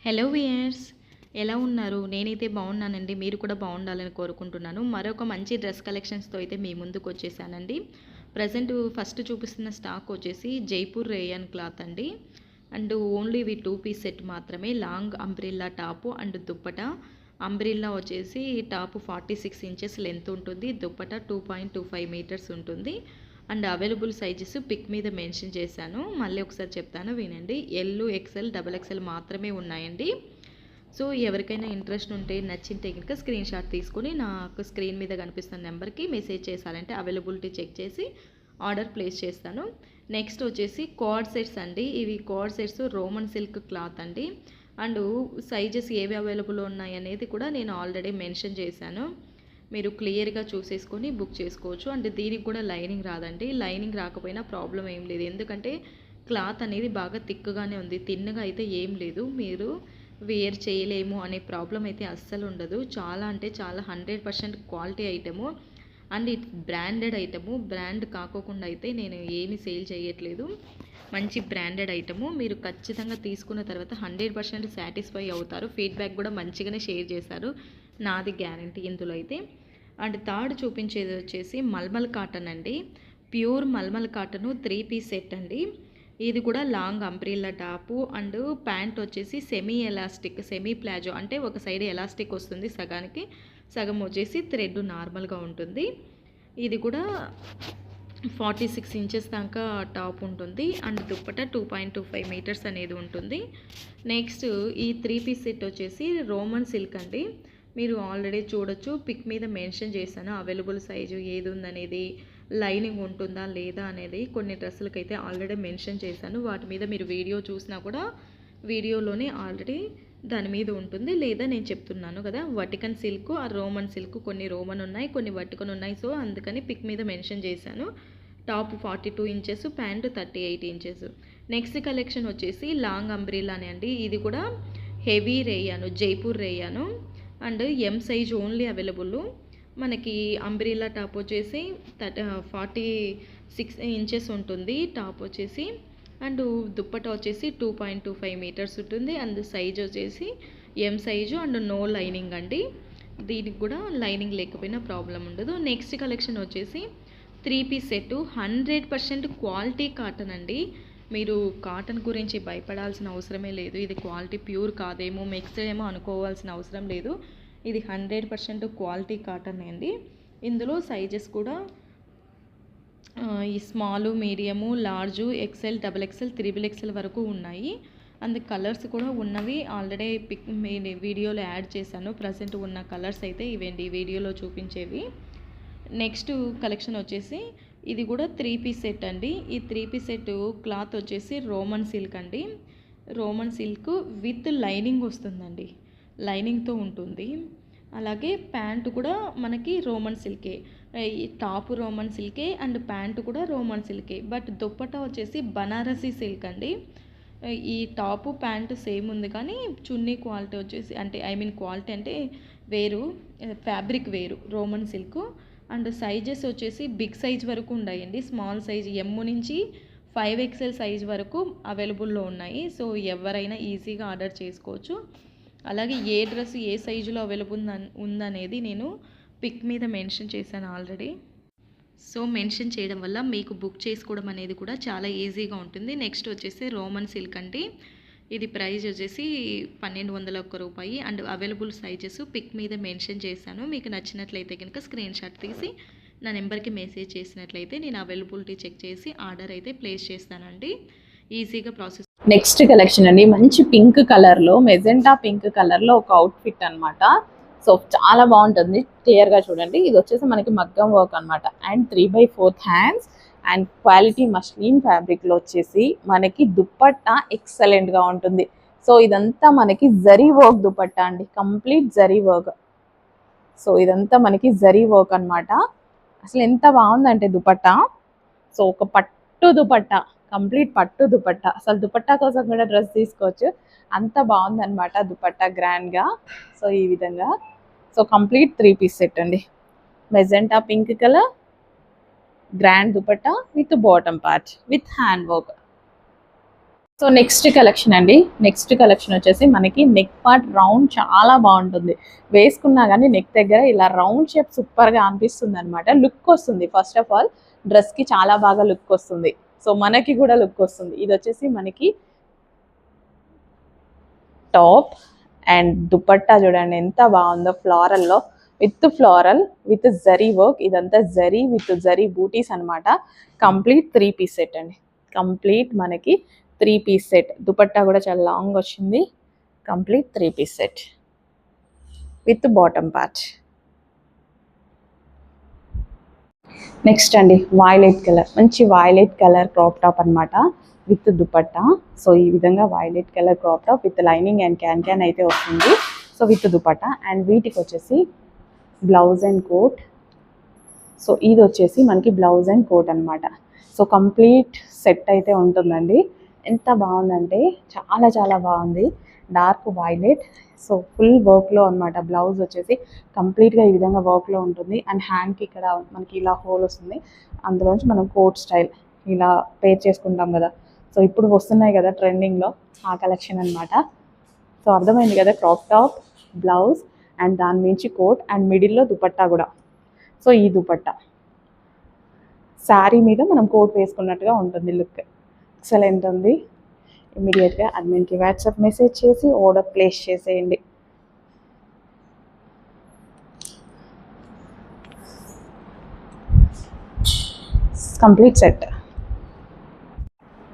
Hello viewers, ఎలా ఉన్నారు? నేనైతే బాగున్నానండి. మీరు కూడా బాగుండాలని కోరుకుంటున్నాను. మరొక మంచి డ్రెస్ కలెక్షన్స్తో అయితే మీ ముందుకు వచ్చేసానండి. ప్రజెంట్ ఫస్ట్ చూపిస్తున్న స్టాక్ వచ్చేసి జైపూర్ రేయన్ క్లాత్ అండి. అండ్ ఓన్లీ ఇవి 2 పీస్ సెట్ మాత్రమే. Long umbrella top and dupatta. Umbrella వచ్చేసి టాప్ 46 ఇంచెస్ లెంత్ ఉంటుంది. దుప్పట 2.25 మీటర్స్ ఉంటుంది. అండ్ అవైలబుల్ సైజెస్ పిక్ మీద మెన్షన్ చేశాను. మళ్ళీ ఒకసారి చెప్తాను వినండి. ఎల్, ఎక్సెల్, డబల్ ఎక్సెల్ మాత్రమే ఉన్నాయండి. సో ఎవరికైనా ఇంట్రెస్ట్ ఉంటే నచ్చింటే కనుక స్క్రీన్ షాట్ తీసుకొని నాకు స్క్రీన్ మీద కనిపిస్తున్న నెంబర్కి మెసేజ్ చేశారంటే అవైలబిలిటీ చెక్ చేసి ఆర్డర్ ప్లేస్ చేస్తాను. నెక్స్ట్ వచ్చేసి కార్డ్ సెట్స్ అండి. ఇవి card sets Roman silk cloth అండి. అండ్ సైజెస్ ఏవి అవైలబుల్ ఉన్నాయి అనేది కూడా నేను ఆల్రెడీ మెన్షన్ చేశాను. మీరు క్లియర్గా చూసేసుకొని బుక్ చేసుకోవచ్చు. అంటే దీనికి కూడా లైనింగ్ రాదండి. లైనింగ్ రాకపోయినా ప్రాబ్లం ఏం లేదు, ఎందుకంటే క్లాత్ అనేది బాగా థిక్గానే ఉంది. తిన్నగా అయితే ఏం లేదు. మీరు వేర్ చేయలేము అనే ప్రాబ్లం అయితే అస్సలు ఉండదు. చాలా అంటే చాలా 100% quality item. And it branded item. Brand కాకోకుండా అయితే నేను ఏమి సేల్ చేయట్లేదు. మంచి బ్రాండెడ్ ఐటము. మీరు ఖచ్చితంగా తీసుకున్న తర్వాత 100% సాటిస్ఫై అవుతారు. ఫీడ్బ్యాక్ కూడా మంచిగానే షేర్ చేశారు. నాది గ్యారంటీ ఇందులో అయితే. అండ్ థర్డ్ చూపించేది వచ్చేసి మల్మల్ కాటన్ అండి. Pure mulmul cotton 3 piece set అండి. ఇది కూడా long umbrella top and pant వచ్చేసి సెమీ ఎలాస్టిక్, సెమీ ప్లాజో, అంటే ఒక సైడ్ ఎలాస్టిక్ వస్తుంది సగానికి, సగం వచ్చేసి థ్రెడ్ నార్మల్గా ఉంటుంది. ఇది కూడా 46 ఇంచెస్ దాకా టాప్ ఉంటుంది. అండ్ దుప్పట 2.25 మీటర్స్ అనేది ఉంటుంది. నెక్స్ట్ ఈ 3 పీస్ సెట్ వచ్చేసి రోమన్ సిల్క్ అండి. మీరు ఆల్రెడీ చూడొచ్చు, పిక్ మీద మెన్షన్ చేశాను అవైలబుల్ సైజు ఏది ఉందనేది, లైనింగ్ ఉంటుందా లేదా అనేది. కొన్ని డ్రెస్సులకి అయితే ఆల్రెడీ మెన్షన్ చేశాను. వాటి మీద మీరు వీడియో చూసినా కూడా వీడియోలోనే ఆల్రెడీ దాని మీద ఉంటుంది. లేదా నేను చెప్తున్నాను కదా, వటికన్ సిల్క్, ఆ రోమన్ సిల్క్, కొన్ని రోమన్ ఉన్నాయి, కొన్ని వటికన్ ఉన్నాయి. సో అందుకని పిక్ మీద మెన్షన్ చేశాను. Top 42 inches, pant 38 inches. Next collection వచ్చేసి లాంగ్ అంబ్రిల్లానే అండి. ఇది కూడా heavy రేయాను, Jaipur రేయాను. And M size only available. మనకి అంబ్రిల్లా టాప్ వచ్చేసి 46 ఇంచెస్ ఉంటుంది టాప్ వచ్చేసి. అండ్ దుప్పట వచ్చేసి 2.25 మీటర్స్ ఉంటుంది. అండ్ సైజ్ వచ్చేసి M size and no lining అండి. దీనికి కూడా లైనింగ్ లేకపోయినా ప్రాబ్లం ఉండదు. నెక్స్ట్ కలెక్షన్ వచ్చేసి 3 పీస్ సెట్ 100% క్వాలిటీ కాటన్ అండి. మీరు కాటన్ గురించి భయపడాల్సిన అవసరమే లేదు. ఇది క్వాలిటీ ప్యూర్ కాదేమో, మిక్స్డ్ ఏమో అనుకోవాల్సిన అవసరం లేదు. ఇది 100% క్వాలిటీ కాటన్ అండి. ఇందులో సైజెస్ కూడా ఈ small, medium, large, XL, double XL, triple XL వరకు ఉన్నాయి. అండ్ కలర్స్ కూడా ఉన్నవి ఆల్రెడీ పిక్ వీడియోలో యాడ్ చేశాను. ప్రజెంట్ ఉన్న కలర్స్ అయితే ఇవేంటి వీడియోలో చూపించేవి. నెక్స్ట్ కలెక్షన్ వచ్చేసి ఇది కూడా 3 పీస్ సెట్ అండి. ఈ 3 పీస్ సెట్ క్లాత్ వచ్చేసి రోమన్ సిల్క్ అండి. రోమన్ సిల్క్ విత్ లైనింగ్ వస్తుందండి, లైనింగ్తో ఉంటుంది. అలాగే ప్యాంటు కూడా మనకి రోమన్ సిల్కే. ఈ టాప్ రోమన్ సిల్కే అండ్ ప్యాంటు కూడా రోమన్ సిల్కే. బట్ దుప్పట వచ్చేసి బనారసీ సిల్క్ అండి. ఈ టాపు ప్యాంటు సేమ్ ఉంది, కానీ చున్నీ క్వాలిటీ వచ్చేసి అంటే క్వాలిటీ అంటే వేరు, ఫ్యాబ్రిక్ వేరు, రోమన్ సిల్క్. అండ్ సైజెస్ వచ్చేసి బిగ్ సైజ్ వరకు ఉన్నాయండి. స్మాల్ సైజ్ ఎమ్ నుంచి 5XL సైజ్ వరకు అవైలబుల్లో ఉన్నాయి. సో ఎవరైనా ఈజీగా ఆర్డర్ చేసుకోవచ్చు. అలాగే ఏ డ్రెస్ ఏ సైజులో అవైలబుల్ ఉందనేది నేను పిక్ మీద మెన్షన్ చేశాను ఆల్రెడీ. సో మెన్షన్ చేయడం వల్ల మీకు బుక్ చేసుకోవడం అనేది కూడా చాలా ఈజీగా ఉంటుంది. నెక్స్ట్ వచ్చేసి రోమన్ సిల్క్ అండి. ఇది ప్రైస్ వచ్చేసి 1201 రూపాయి. అండ్ అవైలబుల్ సైజెస్ పిక్ మీద మెన్షన్ చేశాను. మీకు నచ్చినట్లయితే కనుక స్క్రీన్ షాట్ తీసి నా నెంబర్కి మెసేజ్ చేసినట్లయితే నేను అవైలబిలిటీ చెక్ చేసి ఆర్డర్ అయితే ప్లేస్ చేస్తానండి. ఈజీగా ప్రాసెస్. నెక్స్ట్ కలెక్షన్ అండి, మంచి పింక్ కలర్లో, మెజెంటా పింక్ కలర్లో ఒక అవుట్ఫిట్ అనమాట. సో చాలా బాగుంటుంది, క్లియర్గా చూడండి. ఇది వచ్చేసి మనకి మగ్గం వర్క్ అనమాట. And 3/4 hands and quality muslin ఫ్యాబ్రిక్లో వచ్చేసి మనకి దుప్పట్టా ఎక్సలెంట్గా ఉంటుంది. సో ఇదంతా మనకి జరీ వర్క్ దుప్పట్టా అండి, కంప్లీట్ జరీ వర్క్. సో ఇదంతా మనకి జరీ వర్క్ అనమాట. అసలు ఎంత బాగుందంటే దుపట్టా. సో ఒక పట్టు దుపట్టా, కంప్లీట్ పట్టు దుపట్టా. అసలు దుపట్టా కోసం కూడా డ్రెస్ తీసుకోవచ్చు, అంత బాగుందన్నమాట దుపట్టా గ్రాండ్గా. సో ఈ విధంగా. సో కంప్లీట్ 3 పీస్ సెట్ అండి. Magenta pink colour, grand dupatta with bottom part with hand work. So next collection అండి. నెక్స్ట్ కలెక్షన్ వచ్చేసి మనకి నెక్ పార్ట్ రౌండ్ చాలా బాగుంటుంది. వేసుకున్నా కానీ నెక్ దగ్గర ఇలా రౌండ్ షేప్ సూపర్గా అనిపిస్తుంది అనమాట. లుక్ వస్తుంది. ఫస్ట్ ఆఫ్ ఆల్ డ్రెస్కి చాలా బాగా లుక్ వస్తుంది. సో మనకి కూడా లుక్ వస్తుంది. ఇది వచ్చేసి మనకి టాప్ అండ్ దుపట్టా చూడండి ఎంత బాగుందో, ఫ్లారల్లో విత్ జరీ వర్క్. ఇదంతా జరీ విత్ జరీ బూటీస్ అనమాట. కంప్లీట్ 3 పీస్ సెట్ అండి. కంప్లీట్ మనకి 3 పీస్ సెట్. దుపట్టా కూడా చాలా లాంగ్ వచ్చింది. Complete 3 piece set with bottom part. Next అండి వైలెట్ కలర్, మంచి వైలెట్ కలర్ క్రాప్ టాప్ అనమాట విత్ దుపట్టా. సో ఈ విధంగా violet colour crop top with lining and can అయితే వస్తుంది. సో విత్ దుపట్టా అండ్ వీటికి వచ్చేసి బ్లౌజ్ అండ్ కోట్. సో ఇది వచ్చేసి మనకి బ్లౌజ్ అండ్ కోట్ అనమాట. సో కంప్లీట్ సెట్ అయితే ఉంటుందండి. ఎంత బాగుందంటే చాలా చాలా బాగుంది. డార్క్ వైలెట్, సో ఫుల్ వర్క్లో అనమాట. బ్లౌజ్ వచ్చేసి కంప్లీట్గా ఈ విధంగా వర్క్లో ఉంటుంది అండ్ హ్యాండ్కి ఇక్కడ మనకి ఇలా హోల్ వస్తుంది. అందులోంచి మనం కోట్ స్టైల్ ఇలా పేర్ చేసుకుంటాం కదా. సో ఇప్పుడు వస్తున్నాయి కదా ట్రెండింగ్లో, ఆ కలెక్షన్ అనమాట. సో అర్థమైంది కదా, క్రాప్ టాప్, బ్లౌజ్ అండ్ దాని మించి కోట్ అండ్ మిడిల్లో దుపట్టా కూడా. సో ఈ దుపట్టా శారీ మీద మనం కోట్ వేసుకున్నట్టుగా ఉంటుంది. లుక్ ఎక్సలెంట్ ఉంది. ఇమీడియట్గా అడ్మిన్కి వాట్సాప్ మెసేజ్ చేసి ఆర్డర్ ప్లేస్ చేసేయండి. Complete set.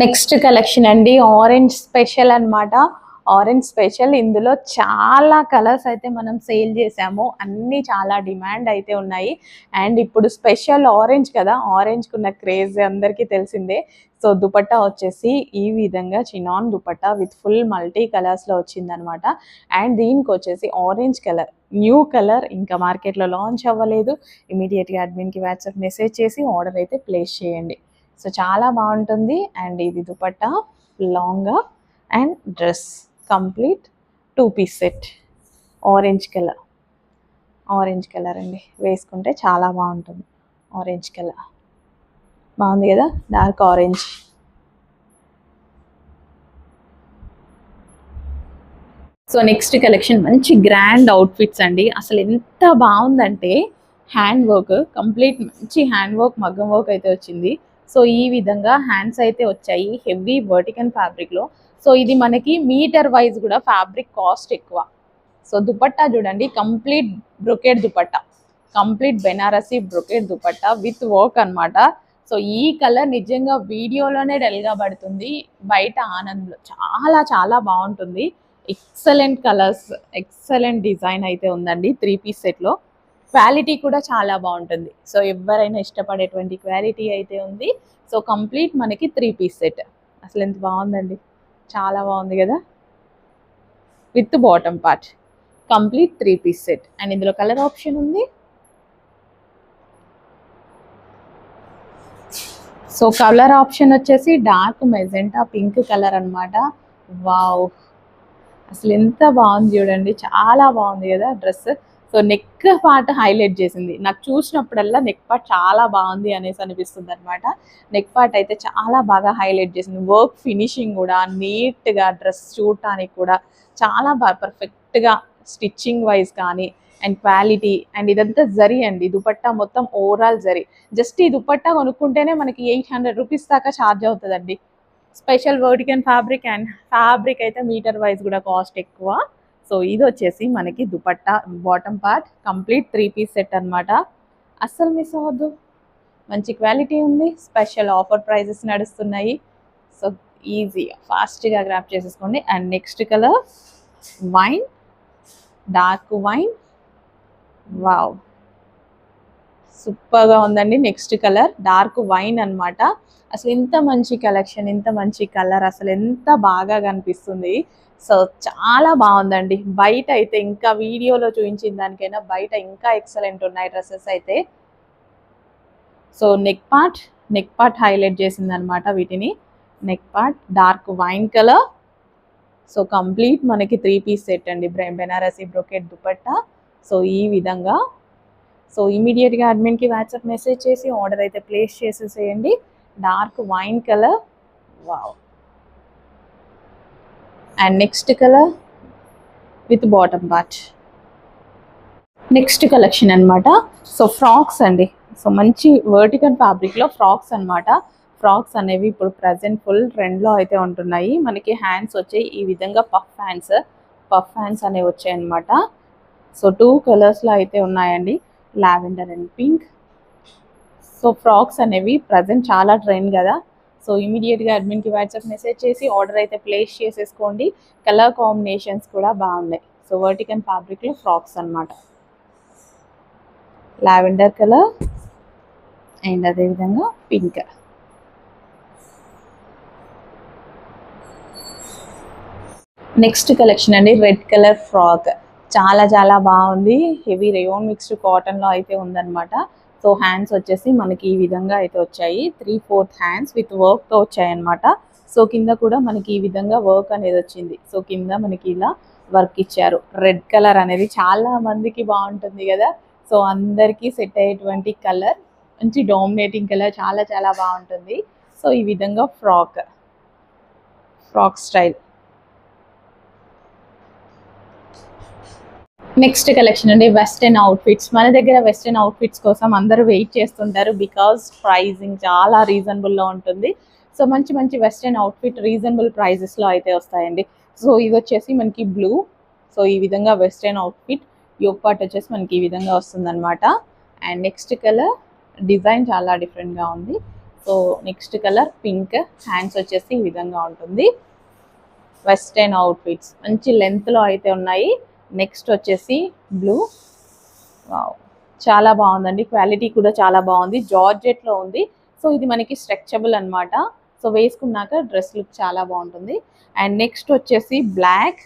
నెక్స్ట్ కలెక్షన్ అండి ఆరెంజ్ స్పెషల్ అనమాట. ఆరెంజ్ స్పెషల్, ఇందులో చాలా కలర్స్ అయితే మనం సేల్ చేసాము. అన్నీ చాలా డిమాండ్ అయితే ఉన్నాయి. అండ్ ఇప్పుడు స్పెషల్ ఆరెంజ్ కదా, ఆరెంజ్కి ఉన్న క్రేజ్ అందరికీ తెలిసిందే. సో దుపట్టా వచ్చేసి ఈ విధంగా chinon dupatta with full multi కలర్స్లో వచ్చిందనమాట. అండ్ దీనికి వచ్చేసి ఆరెంజ్ కలర్, న్యూ కలర్, ఇంకా మార్కెట్లో లాంచ్ అవ్వలేదు. ఇమీడియట్గా అడ్మిన్కి వాట్సాప్ మెసేజ్ చేసి ఆర్డర్ అయితే ప్లేస్ చేయండి. సో చాలా బాగుంటుంది. అండ్ ఇది దుపట్టా లాంగ్గా and dress complete 2 piece set. Orange colour అండి, వేసుకుంటే చాలా బాగుంటుంది. ఆరెంజ్ కలర్ బాగుంది కదా, dark orange. So next collection మంచి గ్రాండ్ అవుట్ఫిట్స్ అండి. అసలు ఎంత బాగుందంటే హ్యాండ్ వర్క్, కంప్లీట్ మంచి హ్యాండ్ వర్క్, మగ్గం వర్క్ అయితే వచ్చింది. సో ఈ విధంగా హ్యాండ్స్ అయితే వచ్చాయి హెవీ వర్టికన్ ఫ్యాబ్రిక్లో. సో ఇది మనకి మీటర్ వైజ్ కూడా ఫ్యాబ్రిక్ కాస్ట్ ఎక్కువ. సో దుపట్టా చూడండి, complete brocade dupatta, complete Banarasi brocade dupatta with work అనమాట. సో ఈ కలర్ నిజంగా వీడియోలోనే డల్గా పడుతుంది, బయట ఆనంద్లో చాలా చాలా బాగుంటుంది. ఎక్సలెంట్ కలర్స్, ఎక్సలెంట్ డిజైన్ అయితే ఉందండి 3 పీస్ సెట్లో. క్వాలిటీ కూడా చాలా బాగుంటుంది. సో ఎవరైనా ఇష్టపడేటువంటి క్వాలిటీ అయితే ఉంది. సో కంప్లీట్ మనకి 3 పీస్ సెట్. అసలు ఎంత బాగుందండి, చాలా బాగుంది కదా, with bottom part. Complete 3 piece set. And ఇందులో కలర్ ఆప్షన్ ఉంది. సో కలర్ ఆప్షన్ వచ్చేసి డార్క్ మెజెంటా పింక్ కలర్ అనమాట. వావ్, అసలు ఎంత బాగుంది చూడండి, చాలా బాగుంది కదా dress. So neck part highlight చేసింది. నాకు చూసినప్పుడల్లా నెక్ పార్ట్ చాలా బాగుంది అనేసి అనిపిస్తుంది అనమాట. నెక్ పార్ట్ అయితే చాలా బాగా హైలైట్ చేసింది. వర్క్ ఫినిషింగ్ కూడా నీట్గా, డ్రెస్ చూడటానికి కూడా చాలా బాగా పర్ఫెక్ట్గా, స్టిచ్చింగ్ వైజ్ కానీ అండ్ క్వాలిటీ. అండ్ ఇదంతా జరీ అండి, దుపట్టా మొత్తం ఓవరాల్ జరీ. జస్ట్ ఈ దుపట్టా కొనుక్కుంటేనే మనకి 800 రూపీస్ దాకా ఛార్జ్ అవుతుందండి. స్పెషల్ వర్టికన్ ఫ్యాబ్రిక్, అండ్ ఫ్యాబ్రిక్ అయితే మీటర్ వైజ్ కూడా కాస్ట్ ఎక్కువ. సో ఇది వచ్చేసి మనకి dupatta, bottom part, complete 3 piece set అనమాట. అస్సలు మిస్ అవ్వద్దు, మంచి క్వాలిటీ ఉంది. స్పెషల్ ఆఫర్ ప్రైజెస్ నడుస్తున్నాయి. సో ఈజీగా ఫాస్ట్గా గ్రాప్ చేసేసుకోండి. And next colour wine, dark wine. Wow, సూపర్గా ఉందండి. నెక్స్ట్ కలర్ డార్క్ వైన్ అనమాట. అసలు ఎంత మంచి కలెక్షన్, ఎంత మంచి కలర్, అసలు ఎంత బాగా కనిపిస్తుంది. సో చాలా బాగుందండి. బయట అయితే ఇంకా వీడియోలో చూపించిన దానికైనా బయట ఇంకా ఎక్సలెంట్ ఉన్నాయి డ్రెస్సెస్ అయితే. సో నెక్ పార్ట్ హైలైట్ చేసింది అనమాట వీటిని. Neck part dark wine colour. So complete మనకి 3 పీస్ సెట్ అండి, బెనారసీ బ్రొకెట్ దుపట్టా. సో ఈ విధంగా. సో ఇమీడియట్గా అడ్మిన్కి వాట్సాప్ మెసేజ్ చేసి ఆర్డర్ అయితే ప్లేస్ చేసేసేయండి. Dark wine colour. Wow, and next colour with bottom part. Next collection అన్నమాట. సో ఫ్రాక్స్ అండి. సో మంచి వర్టికల్ ఫ్యాబ్రిక్లో ఫ్రాక్స్ అన్నమాట. ఫ్రాక్స్ అనేవి ఇప్పుడు ప్రజెంట్ ఫుల్ ట్రెండ్లో అయితే ఉంటున్నాయి. మనకి హ్యాండ్స్ వచ్చాయి ఈ విధంగా పఫ్ హ్యాండ్స్ అనేవి వచ్చాయి అన్నమాట. సో 2 కలర్స్లో అయితే ఉన్నాయండి, lavender and pink. So frocks అనేవి ప్రజెంట్ చాలా ట్రెండ్ కదా. సో ఇమీడియట్గా అడ్మిన్కి వాట్సాప్ మెసేజ్ చేసి ఆర్డర్ అయితే ప్లేస్ చేసేసుకోండి. కలర్ కాంబినేషన్స్ కూడా బాగున్నాయి. సో వర్టికల్ ఫ్యాబ్రిక్లో ఫ్రాక్స్ అన్నమాట. లావెండర్ కలర్ అండ్ అదేవిధంగా పింక్. నెక్స్ట్ కలెక్షన్ అండి, రెడ్ కలర్ ఫ్రాక్. చాలా చాలా బాగుంది. హెవీ రేయోన్ మిక్స్డ్ కాటన్లో అయితే ఉందన్నమాట. సో హ్యాండ్స్ వచ్చేసి మనకి ఈ విధంగా అయితే వచ్చాయి. 3/4 హ్యాండ్స్ విత్ వర్క్తో వచ్చాయన్నమాట. సో కింద కూడా మనకి ఈ విధంగా వర్క్ అనేది వచ్చింది. సో కింద మనకి ఇలా వర్క్ ఇచ్చారు. రెడ్ కలర్ అనేది చాలా మందికి బాగుంటుంది కదా. సో అందరికీ సెట్ అయ్యేటువంటి కలర్, మంచి డామినేటింగ్ కలర్, చాలా చాలా బాగుంటుంది. సో ఈ విధంగా ఫ్రాక్ స్టైల్. నెక్స్ట్ కలెక్షన్ అండి, వెస్టర్న్ అవుట్ఫిట్స్. మన దగ్గర వెస్టర్న్ అవుట్ఫిట్స్ కోసం అందరూ వెయిట్ చేస్తుంటారు బికాజ్ ప్రైజింగ్ చాలా రీజనబుల్లో ఉంటుంది. సో మంచి మంచి వెస్టర్న్ అవుట్ఫిట్ రీజనబుల్ ప్రైజెస్లో అయితే వస్తాయండి. సో ఇది వచ్చేసి మనకి బ్లూ. సో ఈ విధంగా వెస్టర్న్ అవుట్ఫిట్ యోక్ పార్ట్ వచ్చేసి మనకి ఈ విధంగా వస్తుందన్నమాట. అండ్ నెక్స్ట్ కలర్ డిజైన్ చాలా డిఫరెంట్గా ఉంది. So next colour pink. Hands వచ్చేసి ఈ విధంగా ఉంటుంది. వెస్టర్న్ అవుట్ఫిట్స్ మంచి లెంత్లో అయితే ఉన్నాయి. నెక్స్ట్ వచ్చేసి బ్లూ. వావ్, చాలా బాగుందండి. క్వాలిటీ కూడా చాలా బాగుంది. జార్జెట్లో ఉంది. సో ఇది మనకి స్ట్రెచబుల్ అన్నమాట. సో వేసుకున్నాక డ్రెస్ లుక్ చాలా బాగుంటుంది. అండ్ నెక్స్ట్ వచ్చేసి బ్లాక్.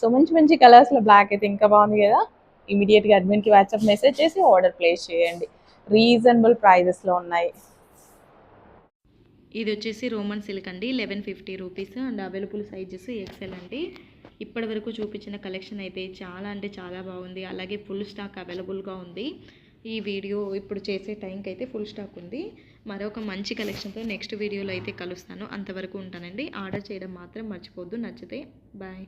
సో మంచి మంచి కలర్స్లో బ్లాక్ అయితే ఇంకా బాగుంది కదా. ఇమీడియట్గా అడ్మిన్కి వాట్సాప్ మెసేజ్ చేసి ఆర్డర్ ప్లేస్ చేయండి. రీజనబుల్ ప్రైజెస్లో ఉన్నాయి. ఇది వచ్చేసి రోమన్ సిల్క్ అండి, 1150 rupees. And available sizes XL అండి. ఇప్పటి వరకు చూపించిన కలెక్షన్ అయితే చాలా అంటే చాలా బాగుంది. అలాగే ఫుల్ స్టాక్ అవైలబుల్గా ఉంది. ఈ వీడియో ఇప్పుడు చేసే టైంకి అయితే ఫుల్ స్టాక్ ఉంది. మరొక మంచి కలెక్షన్తో నెక్స్ట్ వీడియోలో అయితే కలుస్తాను. అంతవరకు ఉంటానండి. ఆర్డర్ చేయడం మాత్రం మర్చిపోవద్దు. నచ్చితే బాయ్.